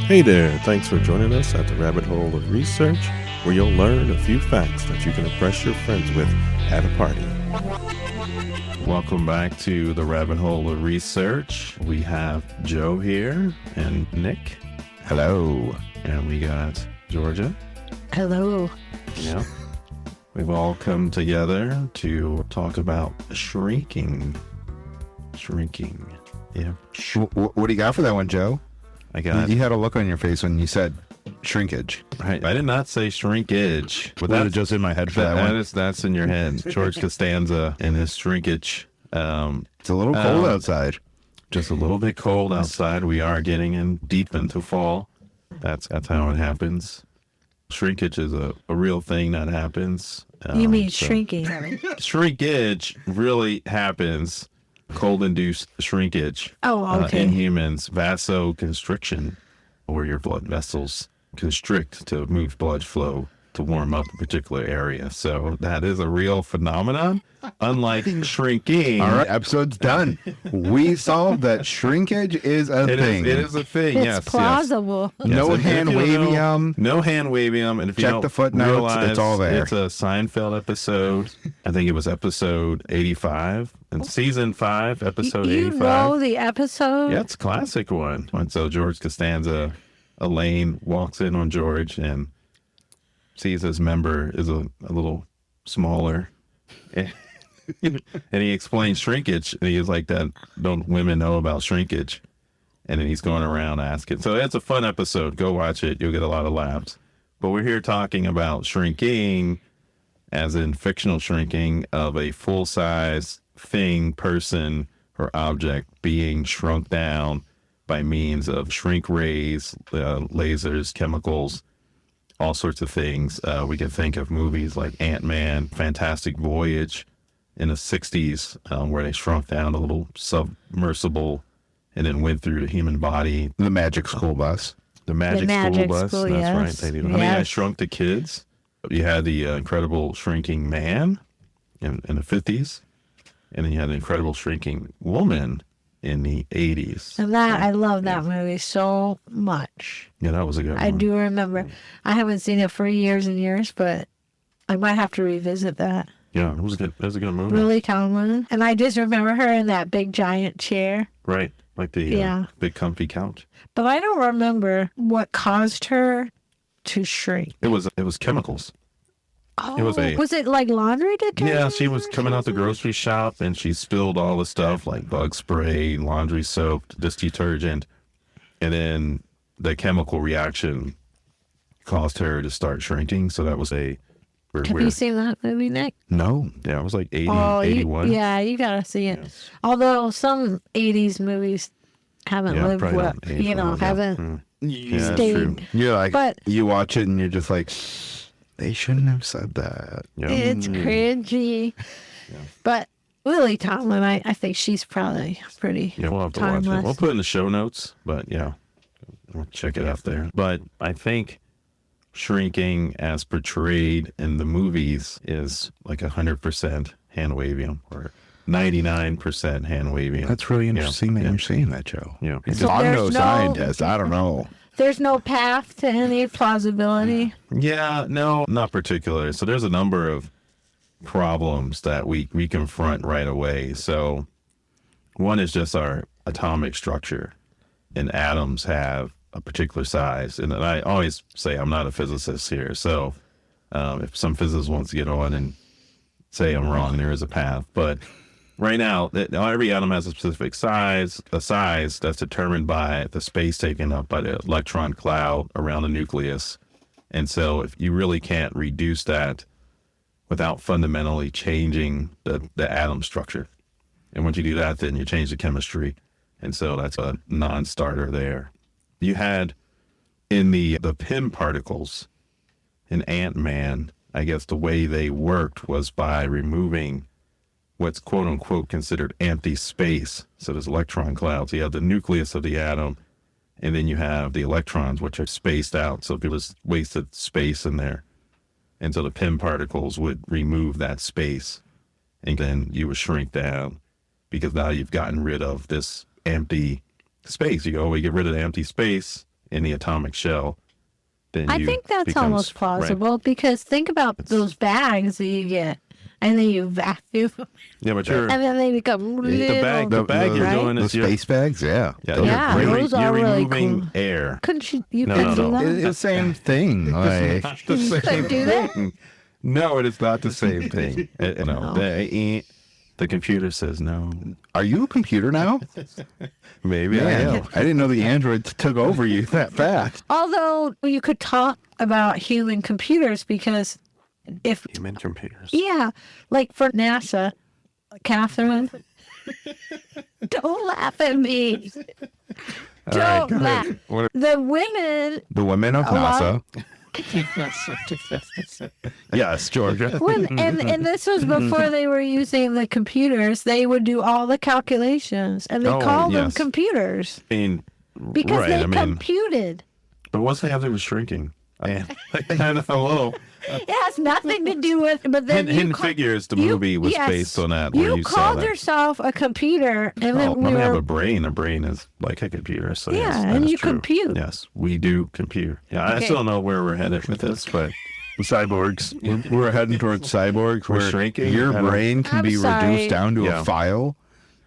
Hey there, thanks for joining us at the Rabbit Hole of Research, where you'll learn a few facts that you can impress your friends with at a party. Welcome back to the Rabbit Hole of Research. We have Joe here and Nick. Hello. And we got Georgia. Hello. Yeah. We've all come together to talk about shrinking. Yeah. What do you got for that one, Joe? You had a look on your face when you said shrinkage. Right. I did not say shrinkage. But that's just in my head for that one. That's in your head. George Costanza and his shrinkage. It's a little cold outside. Just a little bit cold outside. We are getting in deep into fall. That's how it happens. Shrinkage is a real thing that happens. You mean shrinking? Shrinkage really happens. Cold-induced shrinkage. Oh, okay. In humans, vasoconstriction, where your blood vessels constrict to move blood flow to warm up a particular area. So that is a real phenomenon, unlike shrinking. All right, episode's done. We solved that shrinkage is a thing. It is a thing, It's plausible. Yes. No Handwavium. No Handwavium. And if you Check don't the footnotes, realize, it's all there. It's a Seinfeld episode. I think it was episode 85. In season 5, episode 85. You know the episode? Yeah, it's a classic one. And so George Costanza, Elaine walks in on George and sees his member is a little smaller. And he explains shrinkage. And he's like, that don't women know about shrinkage? And then he's going around asking. So it's a fun episode. Go watch it. You'll get a lot of laughs. But we're here talking about shrinking, as in fictional shrinking of a full-size thing, person, or object being shrunk down by means of shrink rays, lasers, chemicals, all sorts of things. We can think of movies like Ant-Man, Fantastic Voyage in the 60s, where they shrunk down a little submersible and then went through the human body. The Magic School Bus. The Magic School Bus. School, That's yes. right. They did. Yes. I Shrunk the Kids. You had the Incredible Shrinking Man in the 50s. And then you had the Incredible Shrinking Woman in the 80s. And I love that movie so much. Yeah, that was a good one. I do remember. I haven't seen it for years and years, but I might have to revisit that. Yeah, it was good. That was a good movie. Lily Tomlin. And I just remember her in that big giant chair. Right, like the big comfy couch. But I don't remember what caused her to shrink. It was chemicals. Oh, It was it like laundry detergent? Yeah, she was coming out the grocery shop and she spilled all the stuff like bug spray, laundry soap, dish detergent. And then the chemical reaction caused her to start shrinking. So that was Have you seen that movie, Nick? No. Yeah, it was like 80, Oh, 81. you gotta see it. Yes. Although some 80s movies haven't lived probably well, don't age well, yeah. haven't Yeah, that's stayed. true. You're like, But- you watch it and you're just like, they shouldn't have said that. Yeah. It's cringy. But Lily Tomlin, I think she's probably pretty Yeah, we'll have to watch timeless. it. We'll put it in the show notes, but yeah, we'll check it out there. But I think shrinking as portrayed in the movies is like 100% Handwavium or 99% Handwavium. That's really interesting that you're saying that, Joe. Yeah. Because I'm there's no no- scientist. I don't know. There's no path to any plausibility. Yeah, no, not particular. So there's a number of problems that we confront right away. So one is just our atomic structure, and atoms have a particular size. And I always say I'm not a physicist here. So if some physicist wants to get on and say I'm wrong, there is a path. But right now, every atom has a specific size, a size that's determined by the space taken up by the electron cloud around the nucleus. And so if you really can't reduce that without fundamentally changing the atom structure. And once you do that, then you change the chemistry. And so that's a non-starter there. You had in the PIM particles in Ant-Man, I guess the way they worked was by removing what's quote unquote considered empty space. So there's electron clouds. You have the nucleus of the atom, and then you have the electrons, which are spaced out. So there was wasted space in there. And so the PIM particles would remove that space, and then you would shrink down because now you've gotten rid of this empty space. You go, we get rid of the empty space, in the atomic shell, then I think that's almost plausible because think about those bags that you get, and then you vacuum, Yeah, but you're and then they become little. the bag you're right? doing The is you're- space bags, yeah. Yeah, those are you're really removing cool. air. Couldn't you No, could no, do no. that? It's the same thing. Like, The You same couldn't do that? thing. No, it is not the same thing. No, the computer says no. are you a computer now? Maybe I Man, am. I didn't know the androids took over you that fast. Although you could talk about human computers because if Human computers. yeah, like for NASA, Catherine, don't laugh at me. All right, Don't go laugh. ahead. What- The women The women of NASA. Yes, Georgia. and this was before they were using the computers. They would do all the calculations, and they Oh, call them yes. computers I mean, because right, they I mean, computed. but what's they have to do with shrinking? I kind of a little. It has nothing to do with. But then Hidden Figures, the movie was based on that. Where You you saw called that. yourself a computer, and Oh, then we I have were. a brain. A brain is like a computer. So Yeah, yes, that and is you true. compute. Yes, we do compute. Yeah, I Okay. still don't know where we're headed with this, but cyborgs. We're heading towards cyborgs. We're where shrinking? Your I don't- brain can I'm be sorry. reduced down to Yeah. a file,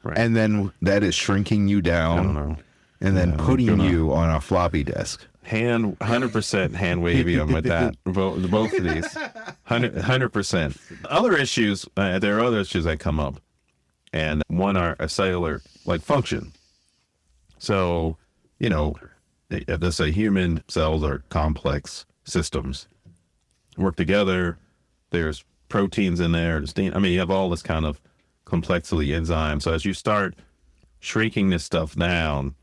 Right. and then that is shrinking you I don't down, know. and then Yeah, putting gonna- you on a floppy disk. 100% Handwavium with that. Both of these. 100%. Other issues, there are other issues that come up. And one are a cellular like function. So, let's say human cells are complex systems. Work together. There's proteins in there. You have all this kind of complexity enzymes. So as you start shrinking this stuff down,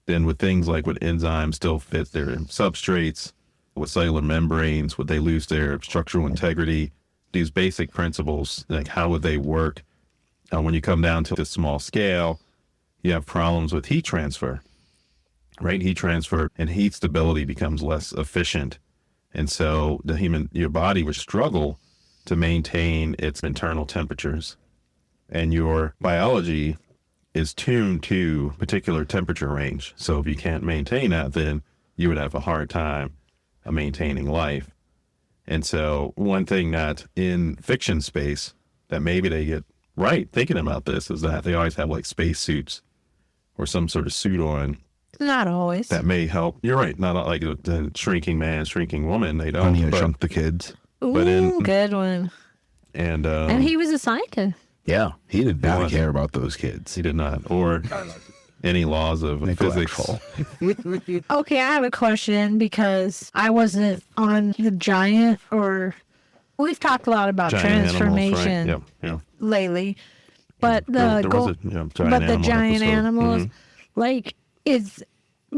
then with things like with enzymes still fit their substrates, with cellular membranes, would they lose their structural integrity? These basic principles, like how would they work? When you come down to the small scale, you have problems with heat transfer, right? Heat transfer and heat stability becomes less efficient. And so your body would struggle to maintain its internal temperatures. And your biology is tuned to particular temperature range. So if you can't maintain that, then you would have a hard time maintaining life. And so one thing that in fiction space that maybe they get right thinking about this is that they always have like space suits or some sort of suit on Not always. that may help. You're right. Not like the shrinking man, shrinking woman. They don't. Honey, I but- Shrunk the Kids. Ooh, but in- good one. and And he was a scientist. Yeah, he did not was. care about those kids. he did not. Or any laws of physics. Neglectful. Okay, I have a question because I wasn't on the giant or we've talked a lot about Giant animals, right? transformation Yeah. lately, but There the was a giant but the animal giant episode. animals, Mhm. like, is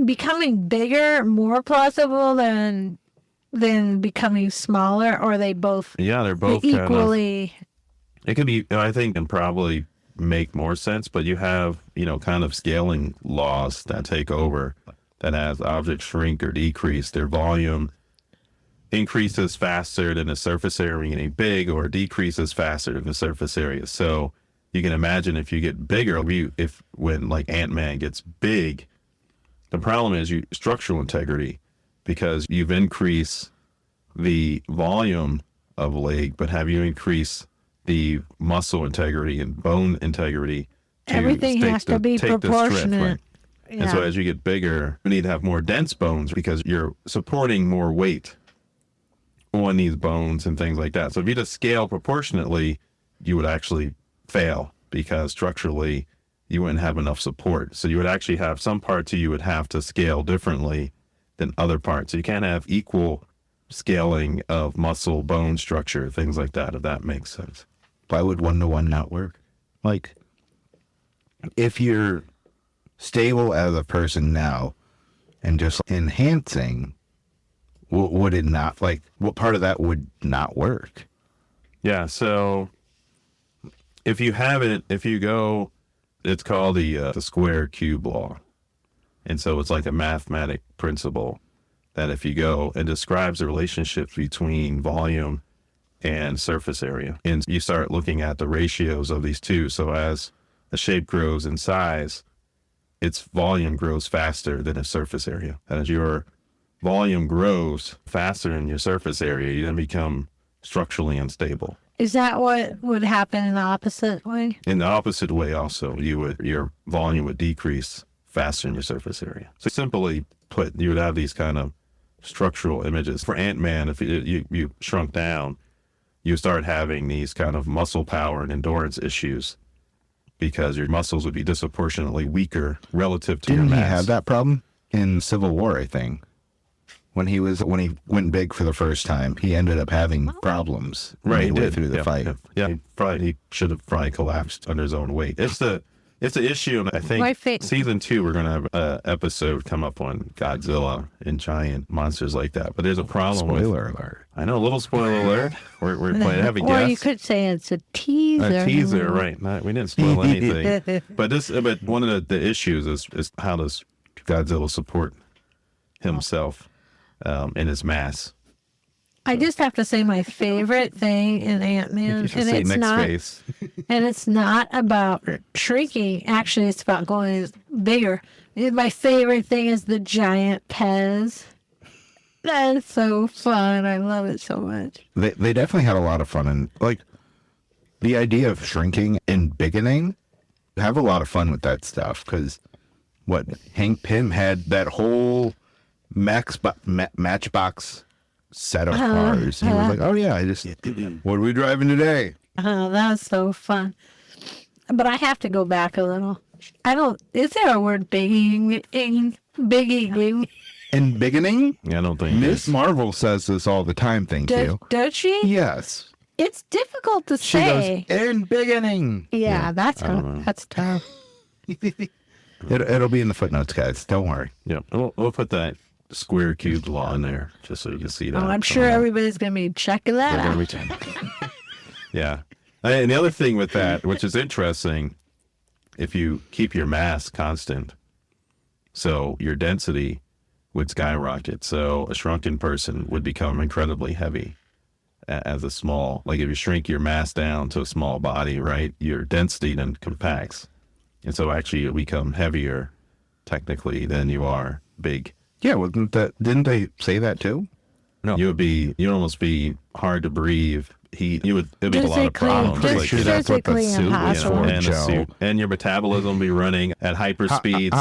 becoming bigger more plausible than becoming smaller, or are they both Yeah, they're both kind of. equally? It could be, I think, can probably make more sense, but you have, kind of scaling laws that take over that as objects shrink or decrease, their volume increases faster than the surface area getting big or decreases faster than the surface area. So you can imagine if you get bigger, when like Ant-Man gets big, the problem is structural integrity because you've increased the volume of leg, but have you increased the muscle integrity and bone integrity? Everything has to be take the strength, proportionate. right? And so as you get bigger, you need to have more dense bones because you're supporting more weight on these bones and things like that. So if you just scale proportionately, you would actually fail because structurally you wouldn't have enough support. So you would actually have some parts you would have to scale differently than other parts. So you can't have equal scaling of muscle, bone structure, things like that, if that makes sense. Why would 1-to-1 not work? Like, if you're stable as a person now and just enhancing, would it not, like, what part of that would not work? Yeah, so if you go, it's called the square cube law. And so it's like a mathematic principle that if you go and describes the relationship between volume and surface area, and you start looking at the ratios of these two. So as a shape grows in size, its volume grows faster than its surface area. As your volume grows faster than your surface area, you then become structurally unstable. Is that what would happen in the opposite way? In the opposite way also, your volume would decrease faster than your surface area. So simply put, you would have these kind of structural images. For Ant-Man, if you shrunk down, you start having these kind of muscle power and endurance issues because your muscles would be disproportionately weaker relative to Didn't your he mass. have that problem in Civil War, I think? When he went big for the first time, he ended up having problems Right, midway through the fight. Yeah. He should have probably collapsed under his own weight. It's the issue, and I think season 2 we're gonna have an episode come up on Godzilla and giant monsters like that. But there's a problem Spoiler alert. I know, a little spoiler alert. We're playing heavy Or guess. you could say it's a teaser. A teaser, right? We didn't spoil anything. But one of the issues is how does Godzilla support himself in his mass? I just have to say my favorite thing in Ant-Man, You should say next phase. and it's not about shrinking. Actually, it's about going bigger. My favorite thing is the giant Pez. That is so fun. I love it so much. They definitely had a lot of fun, and like the idea of shrinking and biggening, have a lot of fun with that stuff. Because what Hank Pym had that whole Matchbox set of cars. He was like, "Oh yeah, what are we driving today?" Oh, that was so fun. But I have to go back a little. Is there a word bigging? And biggening? Yeah, I don't think Miss Marvel says this all the time, thank you. Does she? Yes. It's difficult to She say. goes, "And biggening." Yeah, that's know. that's tough. It'll be in the footnotes, guys. Don't worry. Yeah, we'll put that square cube law in there just so you can see that. Oh, I'm sure everybody's going to be checking that out. Yeah. And the other thing with that, which is interesting, if you keep your mass constant, so your density would skyrocket. So a shrunken person would become incredibly heavy as a small, like if you shrink your mass down to a small body, right, your density then compacts. And so actually you become heavier technically than you are big. Yeah, didn't they say that too? No. You'd almost be hard to breathe. It'd be a lot of problems. Pretty Just sure that's what the physically suit was impossible. for, and Joe. a suit. And your metabolism will be running at hyperspeed.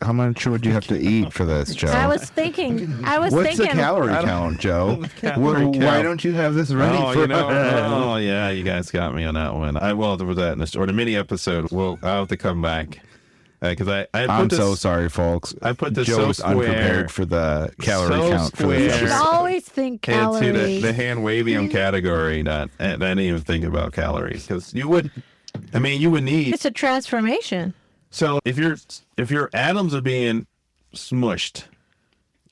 How much would you have to eat for this, Joe? I was thinking. What's the calorie count, Joe? Why don't you have this ready for Oh, yeah, you guys got me on that one. I will have to put that in the mini episode. I'll have to come back. Because I'm so sorry, folks. I put this Joe's so square, unprepared for the calorie so count for You this should episode. always think calories. into the Handwavium category. I didn't even think about calories because you would need. It's a transformation. So if your atoms are being smushed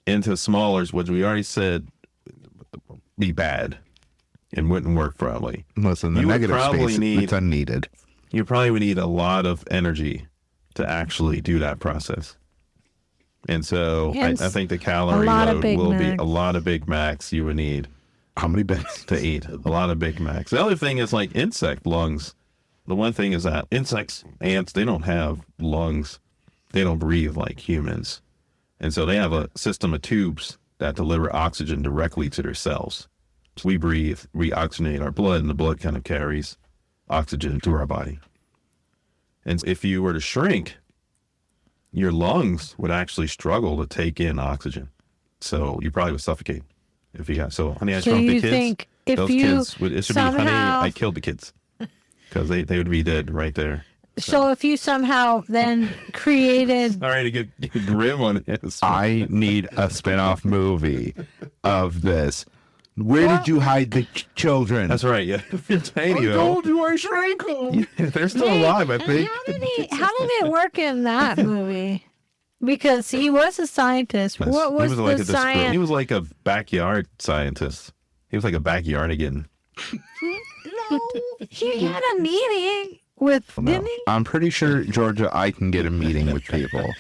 into smaller, which we already said be bad and wouldn't work probably. Listen, the You would negative probably space, it's unneeded. You probably would need a lot of energy to actually do that process. And so I think the calorie load will be a lot of Big Macs you would need. How many bits to eat? A lot of Big Macs. The other thing is like insect lungs. The one thing is that insects, ants, they don't have lungs. They don't breathe like humans. And so they have a system of tubes that deliver oxygen directly to their cells. So we breathe, we oxygenate our blood, and the blood kind of carries oxygen to our body. And if you were to shrink, your lungs would actually struggle to take in oxygen. So you probably would suffocate if you got. So Honey, I Shrunk the Kids. Think if those you kids would, it should be Honey, I Killed the Kids. Because they would be dead right there. So if you somehow then created. All right, to get grim on it. I need a spin-off movie of this. Where did you hide the children? That's right, yeah. You're tiny, though. you I shrank them. They're still alive, I think. How did it work in that movie? Because he was a scientist. What was the science? He was like a backyard scientist. He was like a backyardigan. No, he had a meeting with, didn't he? I'm pretty sure, Georgia, I can get a meeting with people.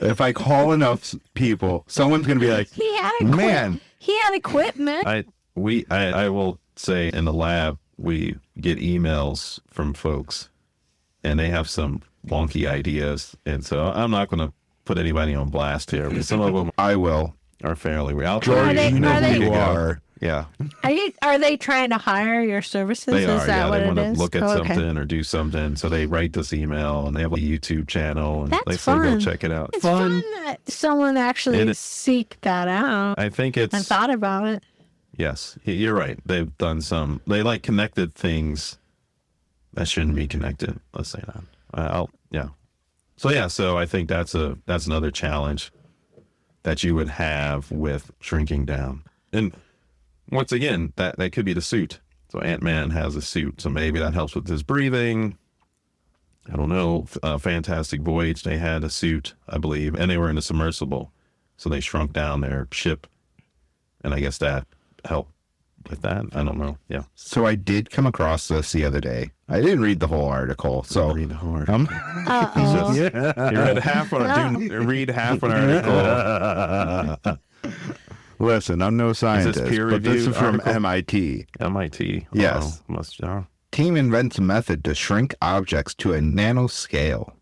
If I call enough people, someone's going to be like, He had man. He had equipment. I will say in the lab, we get emails from folks and they have some wonky ideas. And so I'm not going to put anybody on blast here, but some of them I will. are fairly real. George, they- you know are who they- you are. Yeah, Are they trying to hire your services? they are. Is that Yeah, what they it want to is? look at Oh, okay. something or do something. So they write this email and they have a YouTube channel and That's they say, go fun. check it out. It's fun that someone actually It- seeked that out I think it's, and thought about it. yes, you're right. They've done they like connected things that shouldn't be connected. Let's say that. Yeah. So I think that's another challenge that you would have with shrinking down. And once again, that could be the suit. So Ant-Man has a suit, so maybe that helps with his breathing. I don't know. Fantastic Voyage, they had a suit, I believe, and they were in a submersible. So they shrunk down their ship. And I guess that helped with that. I don't know. Yeah. So I did come across this the other day. I didn't read the whole article. So Read the whole Uh-oh. You read half read half an article. listen, I'm no scientist, but this peer-reviewed is from article? MIT. MIT. Yes. Must. Team invents a method to shrink objects to a nanoscale.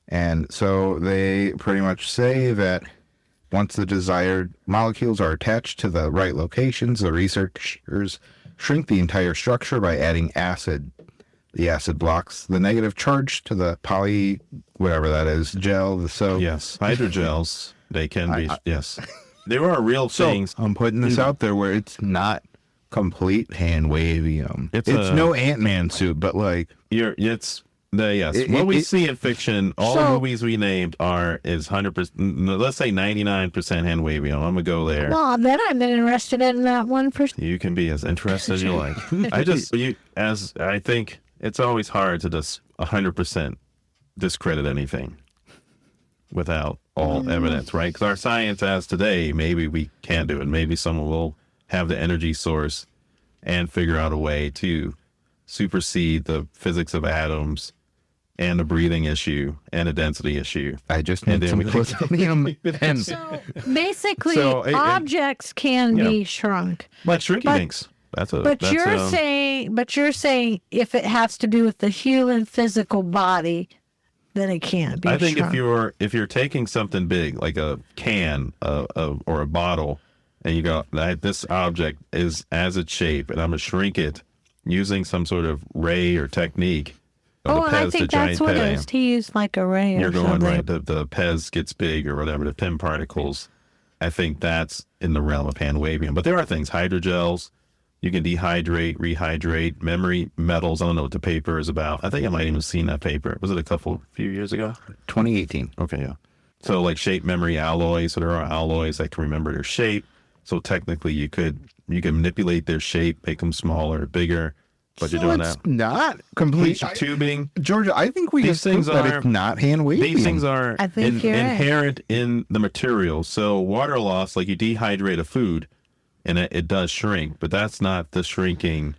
And so they pretty much say that once the desired molecules are attached to the right locations, the researchers shrink the entire structure by adding acid. The acid blocks the negative charge to the whatever that is, gel, the soap. Yes. Hydrogels. They can be. Yes. There are real things. I'm putting this out there where it's not complete Handwavium. It's no Ant-Man suit, but like Yes. It- What we it- see in fiction, all the movies we named is 100%. Let's say 99% Handwavium. I'm gonna go there. Well, then I'm interested in that 1%. You can be as interested as you like. I think it's always hard to just 100% discredit anything without all evidence, right? Because our science as today, maybe we can't do it. Maybe someone will have the energy source and figure out a way to supersede the physics of atoms and the breathing issue and a density issue. I just And need then some we- plutonium. And So basically, So, objects can be shrunk. Like shrinking But- things. That's You're saying if it has to do with the human physical body, then it can't be I think shrunk. if you're taking something big like a can or a bottle, and you go, this object is as its shape, and I'm gonna shrink it using some sort of ray or technique. Oh, the and I Pez, think the that's giant what it Pez. is. He used like a ray You're or going something. right. The Pez gets big or whatever. The PIM particles. I think that's in the realm of Handwavium. But there are things, hydrogels. You can dehydrate, rehydrate, memory metals. I don't know what the paper is about. I think I might even seen that paper. Was it a few years ago? 2018. Okay, yeah. So like shape memory alloys. So there are alloys that can remember their shape. So technically you could manipulate their shape, make them smaller, bigger. But you're doing it's that. not complete. Tubing. Georgia, I think we These just think things that are- it's not Handwavium. These things are I think you're right. inherent in the material. So water loss, like you dehydrate a food, and it does shrink, but that's not the shrinking,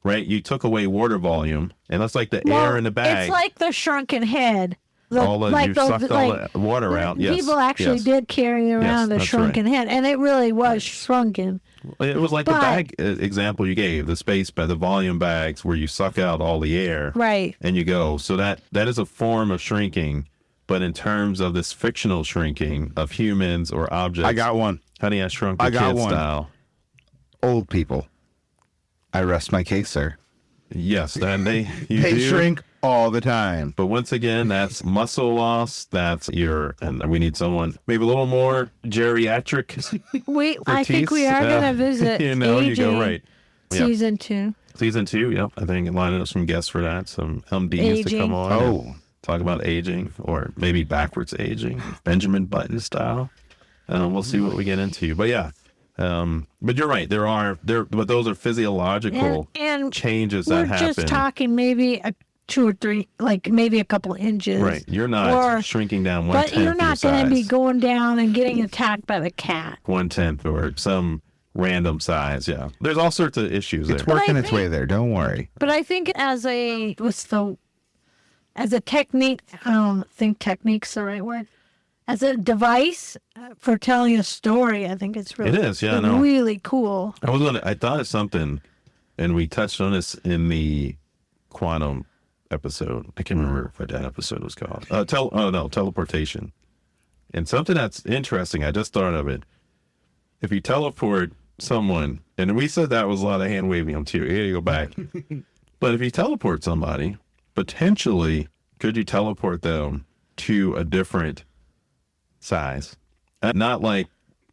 right? You took away water volume, and that's like the air in the bag. It's like the shrunken head. You sucked all the water out. Yes, People actually yes. did carry around a that's shrunken head, and it really was shrunken. It was like the But- bag example you gave, the space bag, the volume bags where you suck out all the air, Right. and you go. So that is a form of shrinking, but in terms of this fictional shrinking of humans or objects, I got one. Honey, I Shrunk the I got Kids one. style. Old people. I rest my case, sir. Yes, and they They do. shrink all the time. But once again, that's muscle loss. And we need someone maybe a little more geriatric. I think we are going to visit You aging go right. Yeah. season 2. Season 2, yep. I think lining up some guests for that, some MDs to Aging. come on. Oh. and talk about aging or maybe backwards aging, Benjamin Button style. We'll see what we get into. But yeah, but you're right. But those are physiological And changes we're that happen. just talking maybe 2 or 3, like maybe a couple inches. Right. You're not Or- shrinking down But 1/10 you're not your going to be size. going down and getting attacked by the cat. 1/10 or some random size. Yeah. There's all sorts of issues It's there. working I its think- way there. Don't worry. But I think as a technique, I don't think technique's the right word. As a device for telling a story, I think it's really, It is, yeah, I know. really cool. I thought of something, and we touched on this in the quantum episode. I can't remember what that episode was called. Teleportation. And something that's interesting, I just thought of it. If you teleport someone, and we said that was a lot of Handwavium too. You gotta go back. But if you teleport somebody, potentially, could you teleport them to a different size? Not like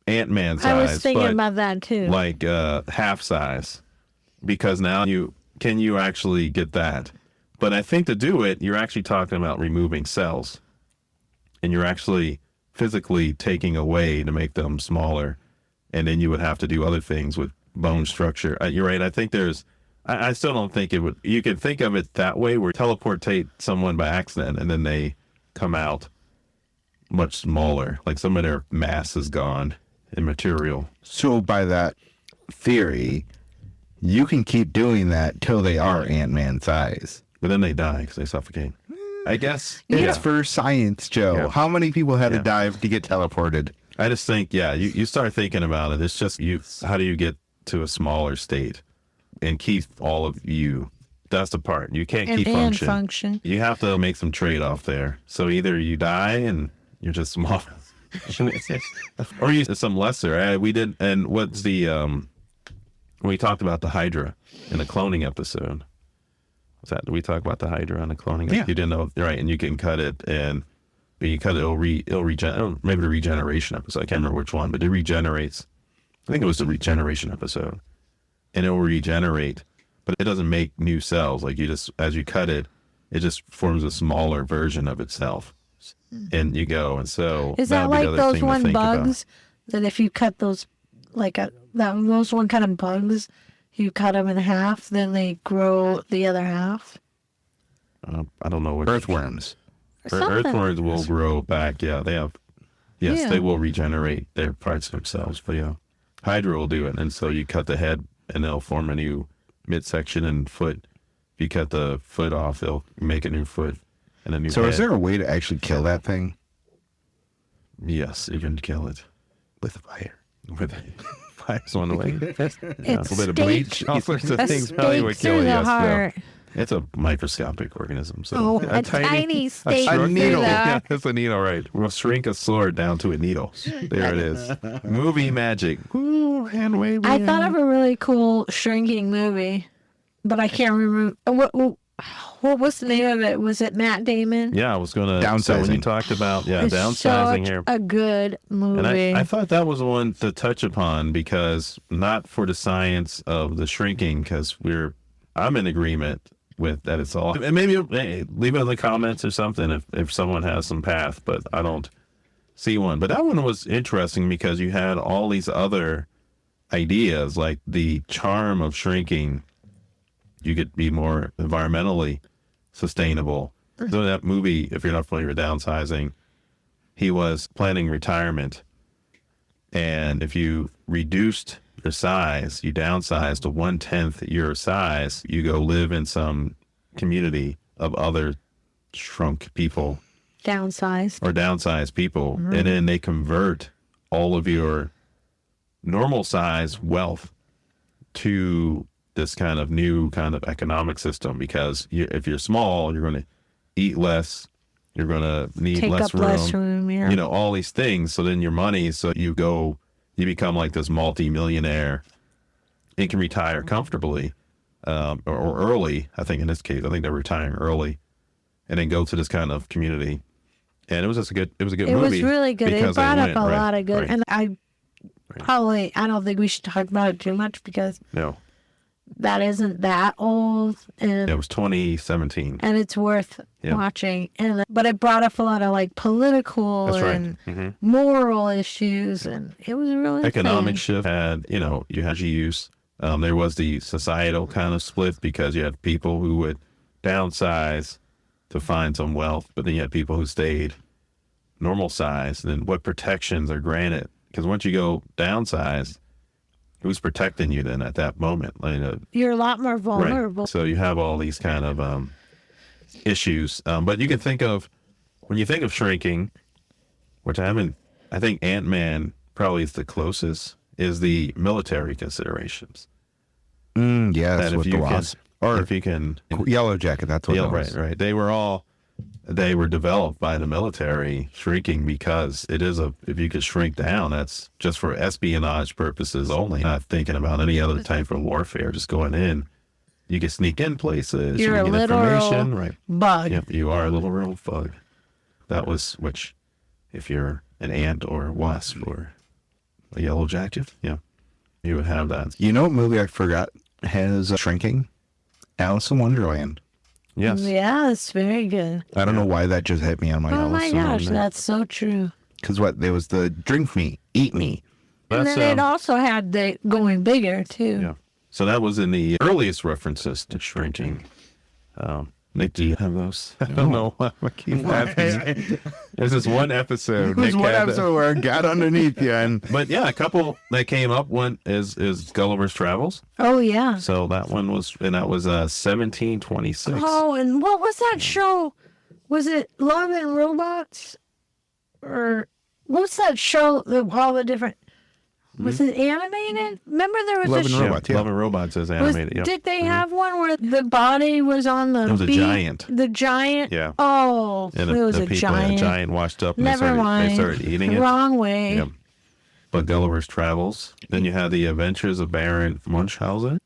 Ant-Man size. I was thinking but about that too. like half size, because now you actually get that. But I think to do it, you're actually talking about removing cells, and you're actually physically taking away to make them smaller, and then you would have to do other things with bone structure. You're right. I think I still don't think it would. You can think of it that way, where teleportate someone by accident, and then they come out much smaller, like some of their mass is gone in material. So by that theory, you can keep doing that till they are Ant-Man size. But then they die because they suffocate. I guess It's for science, Joe. Yeah. How many people had to Yeah. die to get teleported? I just think, you start thinking about it. It's just how do you get to a smaller state and keep all of you? That's the part. You can't keep and function. function. You have to make some trade-off there. So either you die and you're just small, or you some lesser. We did, and what's the we talked about the Hydra in the cloning episode. Was that, did we talk about the Hydra on the cloning? Yeah. You didn't know, right? And you can cut it, and when you cut it, it'll regenerate. Maybe the regeneration episode. I can't remember which one, but it regenerates. I think it was the regeneration episode, and it will regenerate, but it doesn't make new cells. Like, you just, as you cut it, it just forms a smaller version of itself, and you go. And so Is that would be like the other those thing to one think about. bugs that if you cut those, those one kind of bugs, you cut them in half, then they grow the other half? I don't know what Earthworms. Something. Earthworms will grow back. Yeah, they have. Yes, Yeah. they will regenerate their parts of themselves. But yeah, Hydra will do it, and so you cut the head, and they'll form a new midsection and foot. If you cut the foot off, they'll make a new foot and a new So head. is there a way to actually kill that thing? Yes, you can kill it With fire. with fire's one way. It A little bit of stakes- bleach, all sorts of a things probably would stake kill through it. the Yes, yeah. heart. It's a microscopic organism. So Oh, a tiny stake a through needle. the Yeah, heart. it's a needle, right? We'll shrink a sword down to a needle. There it is. Movie magic. Ooh, hand waving. I thought of a really cool shrinking movie, but I can't remember. What was the name of it? Was it Matt Damon? Yeah, I was going to. So when you Downsizing. talked about, It's downsizing such here. a good movie. And I thought that was one to touch upon, because not for the science of the shrinking, because I'm in agreement with that. It's all, and maybe leave it in the comments or something if someone has some path, but I don't see one. But that one was interesting because you had all these other ideas, like the charm of shrinking. You could be more environmentally sustainable. So that movie, if you're not familiar with Downsizing, he was planning retirement. And if you reduced your size, you downsize to 1/10 your size, you go live in some community of other shrunk people Downsized. or downsized people. And then they convert all of your normal size wealth to this kind of new kind of economic system, because if you're small, you're going to eat less, you're going to need Take less up less room. Yeah. all these things. So then your money, so you become like this multi-millionaire and can retire comfortably, or early. I think in this case, I think they're retiring early, and then go to this kind of community. And it was just a good It movie. was really good. It because they brought up went, a right, lot of good. right. And I don't think we should talk about it too much because No, that isn't that old. And it was 2017. and it's worth Yeah. watching. But it brought up a lot of like political That's right. and Mhm. moral issues, and it was really Economic fun. shift had, you had use. There was the societal kind of split, because you had people who would downsize to find some wealth, but then you had people who stayed normal size. Then what protections are granted? Because once you go downsize, who's protecting you then at that moment? You're a lot more vulnerable. Right. So you have all these kind of issues. But you can think of, when you think of shrinking, which I think Ant-Man probably is the closest, is the military considerations. Yes, That if with you the can, wasp. Or if you can. Yellow Jacket, that's what Yeah, it was. right. They were developed by the military, shrinking, because it is if you could shrink down, that's just for espionage purposes only, not thinking about any other type of warfare, just going in. You can sneak in places, You're you a can get literal information, right? bug. Yep, you are a little real bug. That was, which, if you're an ant or a wasp or a yellow jacket, yeah, you would have that. You know what movie I forgot has shrinking? Alice in Wonderland. Yes. Yeah, it's very good. I don't know why that just hit me on my Oh Alice my in gosh, Wonderland. that's so true. Because what? There was the drink me, eat me. And That's, then it also had the going bigger too. yeah. So that was in the earliest references to shrinking. Nick, do you have those? I don't know. I keep asking. There's this one episode. There's Nick one had episode where I got underneath you and but yeah, a couple that came up. One is Gulliver's Travels. Oh yeah. So that one was, and that was 1726. Oh, and what was that show? Was it Love and Robots? Or what's that show? All the different. Was it animated? Remember there was Love a and show. Robots. Yeah. Love and Robots is Was, animated. Yep. Did they have one where the body was on the It was a beat? giant. The giant? Yeah. Oh, And it was the a people, giant. giant washed up and Never mind. they started eating it. Wrong way. Yep. But Gulliver's Travels. Then you had The Adventures of Baron Munchausen,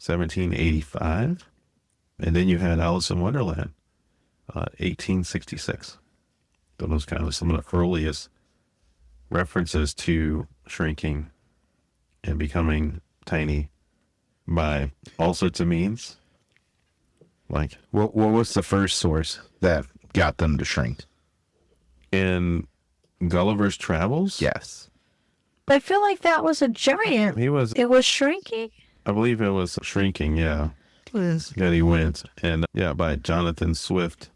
1785. And then you had Alice in Wonderland, 1866. So those kind of some of the earliest references to shrinking and becoming tiny by all sorts of means. Like what was the first source that got them to shrink? in Gulliver's Travels. Yes. I feel like that was a giant. He was, It was shrinking. I believe it was shrinking, yeah. Was That he went. And yeah, by Jonathan Swift.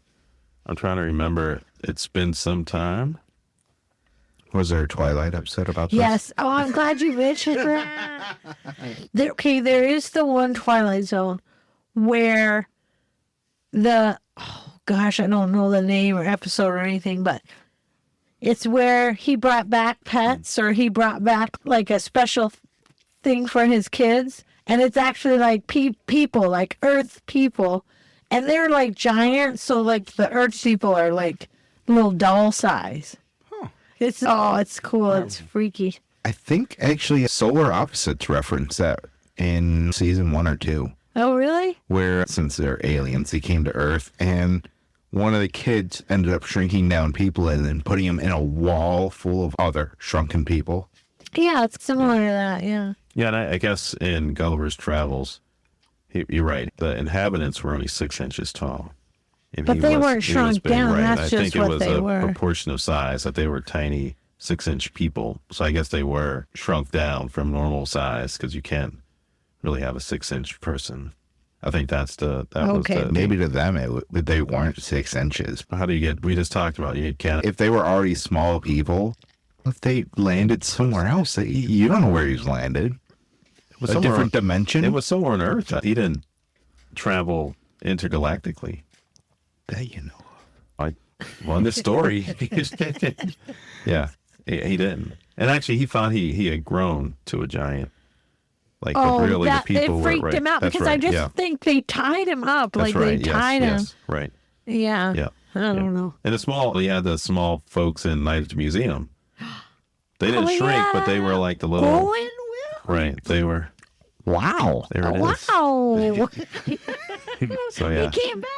I'm trying to remember. It's been some time. Was there a Twilight episode about this? Yes. Oh, I'm glad you mentioned that. There is the one Twilight Zone where oh gosh, I don't know the name or episode or anything, but it's where he brought back pets or he brought back like a special thing for his kids. And it's actually like people, like Earth people. And they're like giants. So like the Earth people are like little doll size. It's cool. It's freaky. I think actually Solar Opposites referenced that in season 1 or 2, Oh, really? where since they're aliens, they came to Earth and one of the kids ended up shrinking down people and then putting them in a wall full of other shrunken people. Yeah, it's similar to that. Yeah. Yeah, and I guess in Gulliver's Travels, you're right. The inhabitants were only 6 inches tall. And But they weren't he was shrunk down, that's I just think it what was they a were. proportion of size that they were tiny 6-inch people. So I guess they were shrunk down from normal size because you can't really have a 6-inch person. I think that Okay. was the, Maybe to them they weren't 6 inches. how do you get, we just talked about you can't, If they were already small people, if they landed somewhere else, you don't know where he's landed. it was A somewhere, different dimension. it was somewhere on Earth. He didn't travel intergalactically. That you know. Well, in this story, yeah, he didn't. And actually, he thought he had grown to a giant. Like, but really, that the people it freaked were right. him out That's because right. I just yeah. think they tied him up. That's Like right. they tied him. Yes, right. Yeah. Yeah. I don't know. And the small folks in Night at the Museum. They didn't Oh, shrink, but they yeah. were like the little. Owen Right. They were. Wow. There it is. Wow. So yeah. He came back.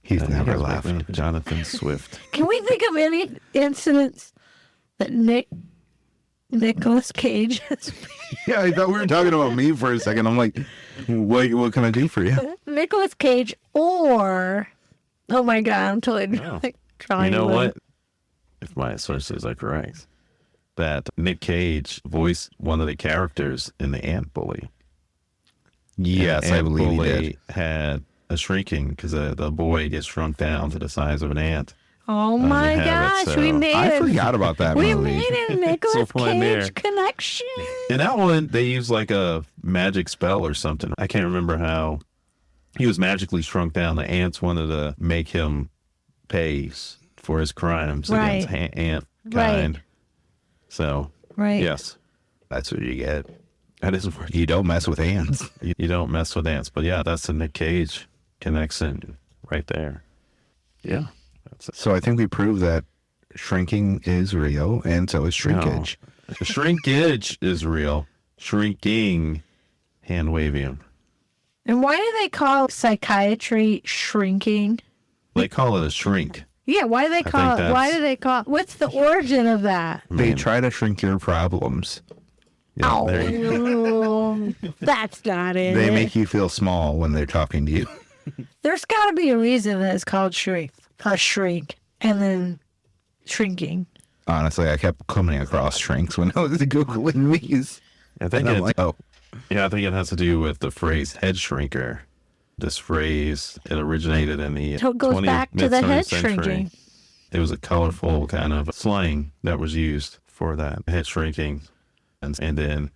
He's Yeah, never you guys left. like Jonathan Swift. Can we think of any incidents that Nicolas Cage has Yeah, I thought we were talking about me for a second. I'm like, what can I do for you? Nicolas Cage or oh my god, I'm totally like trying You know to what? If my sources are correct, that Nick Cage voiced one of the characters in the Ant Bully. Yes, And I Ant believe he Bully did. had a shrinking because the boy gets shrunk down to the size of an ant. Oh my you have it, gosh, so- we made I it. forgot about that We movie. made a Nicolas So fun there. Cage connection. In that one, they used like a magic spell or something. I can't remember how. He was magically shrunk down. The ants wanted to make him pay for his crimes Right. against ant Right. kind. So, Right. yes. That's what you get. That is where You don't mess with ants. you don't mess with ants. But yeah, that's the Nick Cage connection right there. Yeah. That's it. So I think we proved that shrinking is real, and so is shrinkage. No. Shrinkage is real. Shrinking, Handwavium. And why do they call psychiatry shrinking? They call it a shrink. Yeah, why do they call think it? Why that's- do they call? What's the origin of that? They try to shrink your problems. Yeah, there you Oh, that's not it. They make you feel small when they're talking to you. There's got to be a reason that it's called shrink, and then shrinking. Honestly, I kept coming across shrinks when I was Googling these. I think And I'm it's, like, oh, yeah, I think it has to do with the phrase head shrinker. This phrase, it originated in the So it goes 20th, back to the mid-20th head century. shrinking. It was a colorful kind of slang that was used for that, head shrinking. And then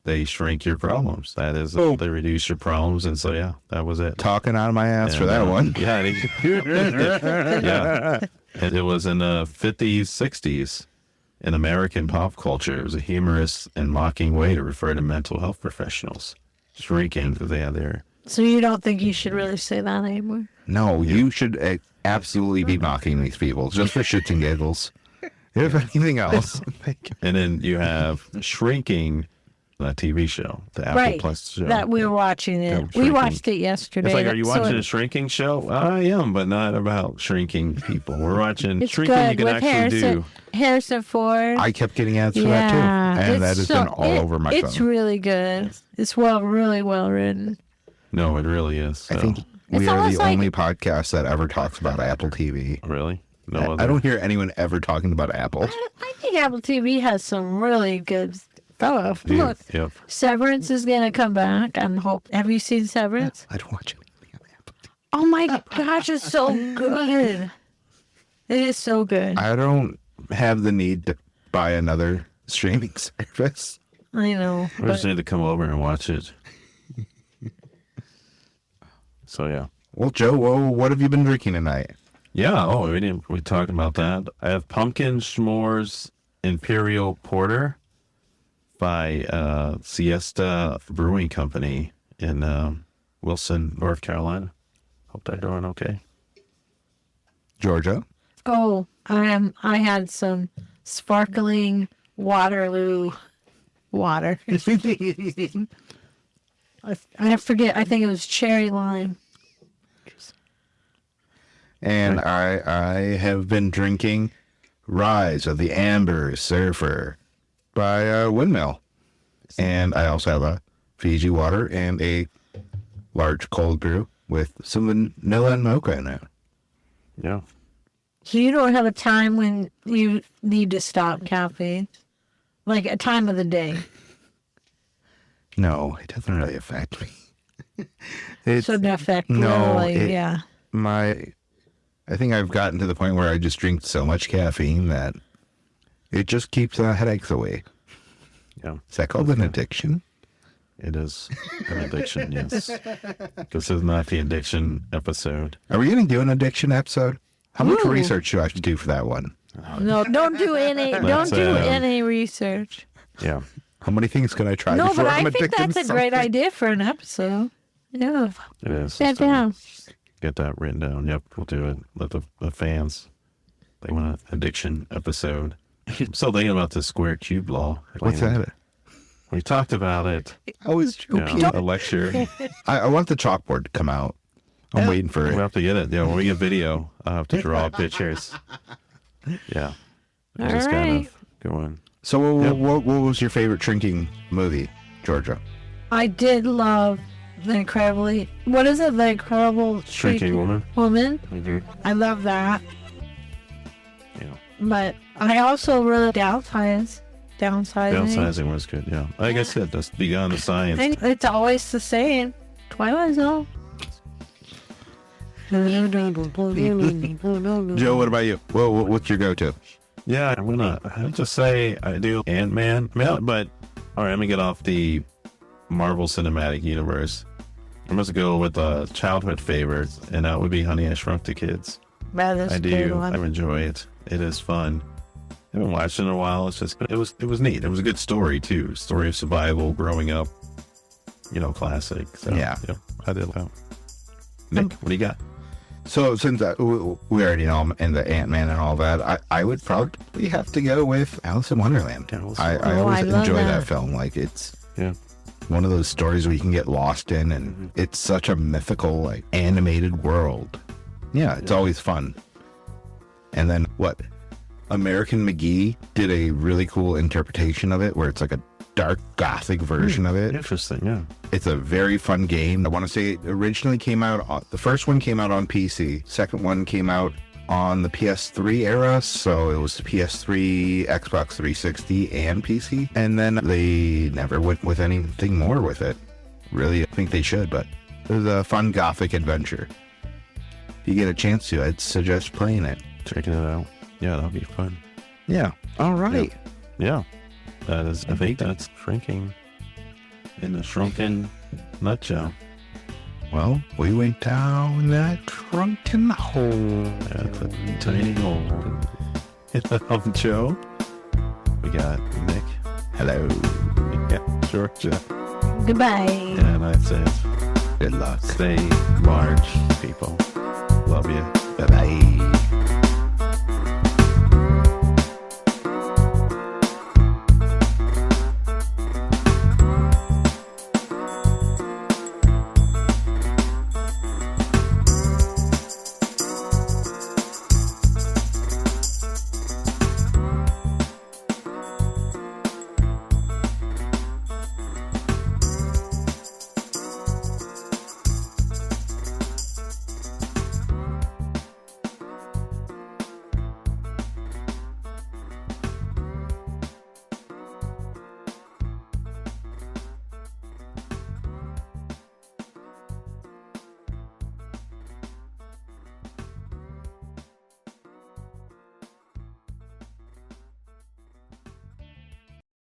they shrink your problems. That is, Oh. they reduce your problems. And so, yeah, that was it. talking out of my ass for And, that one. Yeah. Yeah. And it was in the 50s, 60s in American pop culture. It was a humorous and mocking way to refer to mental health professionals. Shrinking because they had their... So you don't think you should really say that anymore? No, you should absolutely be mocking these people just for shits and giggles. If anything else. And then you have Shrinking, that TV show, the Apple Right. Plus show. That we're watching Yeah, it. We shrinking. watched it yesterday. It's like, are you So watching a shrinking show? I am, but not about shrinking people. We're watching It's shrinking you good can with actually Harrison Ford. I kept getting ads for that too. And that has been all over my It's phone. really good. It's really well written. do. No, it really is. I So, think It's we are almost the like- only podcast that ever talks about Apple TV. really? No I other. don't hear anyone ever talking about Apple. I think Apple TV has some really good stuff. Dude, Look, Yep. Severance is going to come back. Have you seen Severance? I don't watch anything on Apple TV. Oh my gosh, it's so good. It is so good. I don't have the need to buy another streaming service. I know. We just But need to come over and watch it. So, yeah. Well, Joe, what have you been drinking tonight? Yeah. Oh, we talked about that. I have Pumpkin S'mores Imperial Porter by Siesta Brewing Company in Wilson, North Carolina. Hope they're doing okay. Georgia? I had some sparkling Waterloo water. I forget. I think it was cherry lime. And I have been drinking Rise of the Amber Surfer by Windmill. And I also have a Fiji water and a large cold brew with some vanilla and mocha in it. Yeah. So you don't have a time when you need to stop caffeine, like a time of the day. No, it doesn't really affect me. It's So that affect no, literally, it- yeah. I think I've gotten to the point where I just drink so much caffeine that it just keeps headaches away. Yeah. Is that called an addiction? It is an addiction, yes. This is not the addiction episode. Are we going to do an addiction episode? How much Ooh. research do I have to do for that one? No, don't do any. That's, Don't do any research. Yeah. How many things can I try No, before but I'm I think addicted that's to a great something? idea for an episode. Yeah, It is. sit So down. Get that written down. Yep, we'll do it. Let the fans, they want an addiction episode. I'm still thinking about the square cube law. What's that? We talked about it. I was joking. A lecture. I want the chalkboard to come out. I'm waiting for We'll it. have to get it. Yeah, when we get video, I'll have to draw pictures. Yeah. All Just kind right. of going. So Yep. what was your favorite drinking movie, Georgia? I did love the incredibly. What is it? The Incredible Shrinking Woman. Woman. Mm-hmm. I love that. Yeah. But I also really downsizing. Downsizing was good. Yeah. Like I said, that's beyond the science. And it's always the same. Twilight Zone. Joe, what about you? What's your go-to? Yeah, I have to say I do Ant-Man. But all right, let me get off the Marvel Cinematic Universe. I must go with a childhood favorite, and that would be Honey, I Shrunk the Kids. That is I a good do. one. I enjoy it. It is fun. haven't watched it in a while. It's just it was neat. It was a good story too. Story of survival, growing up. Classic. So, Yeah. I did that. Nick, what do you got? So since we already know I'm in the Ant-Man and all that, I would probably have to go with Alice in Wonderland. I Oh, always I love enjoy that that. film. Like, it's Yeah. one of those stories where you can get lost in, and it's such a mythical, like, animated world. Yeah, it's always fun. And then what? American McGee did a really cool interpretation of it where it's like a dark gothic version of it. Interesting, yeah. It's a very fun game. I want to say it originally came out, the first one came out on PC. Second one came out on the PS3 era. So it was the PS3, Xbox 360, and PC. And then they never went with anything more with it. Really, I think they should, but it was a fun gothic adventure. If you get a chance to, I'd suggest playing it. Checking it out. Yeah, that'll be fun. Yeah. All right. Yeah. That is, I think that's shrinking in a shrunken nutshell. Well, we went down that shrunken hole. Yeah, it's a tiny hole. Of Joe. We got Nick. Hello. Yeah, Georgia. Goodbye. And I said, Good luck. stay large, people. Love you. Bye-bye.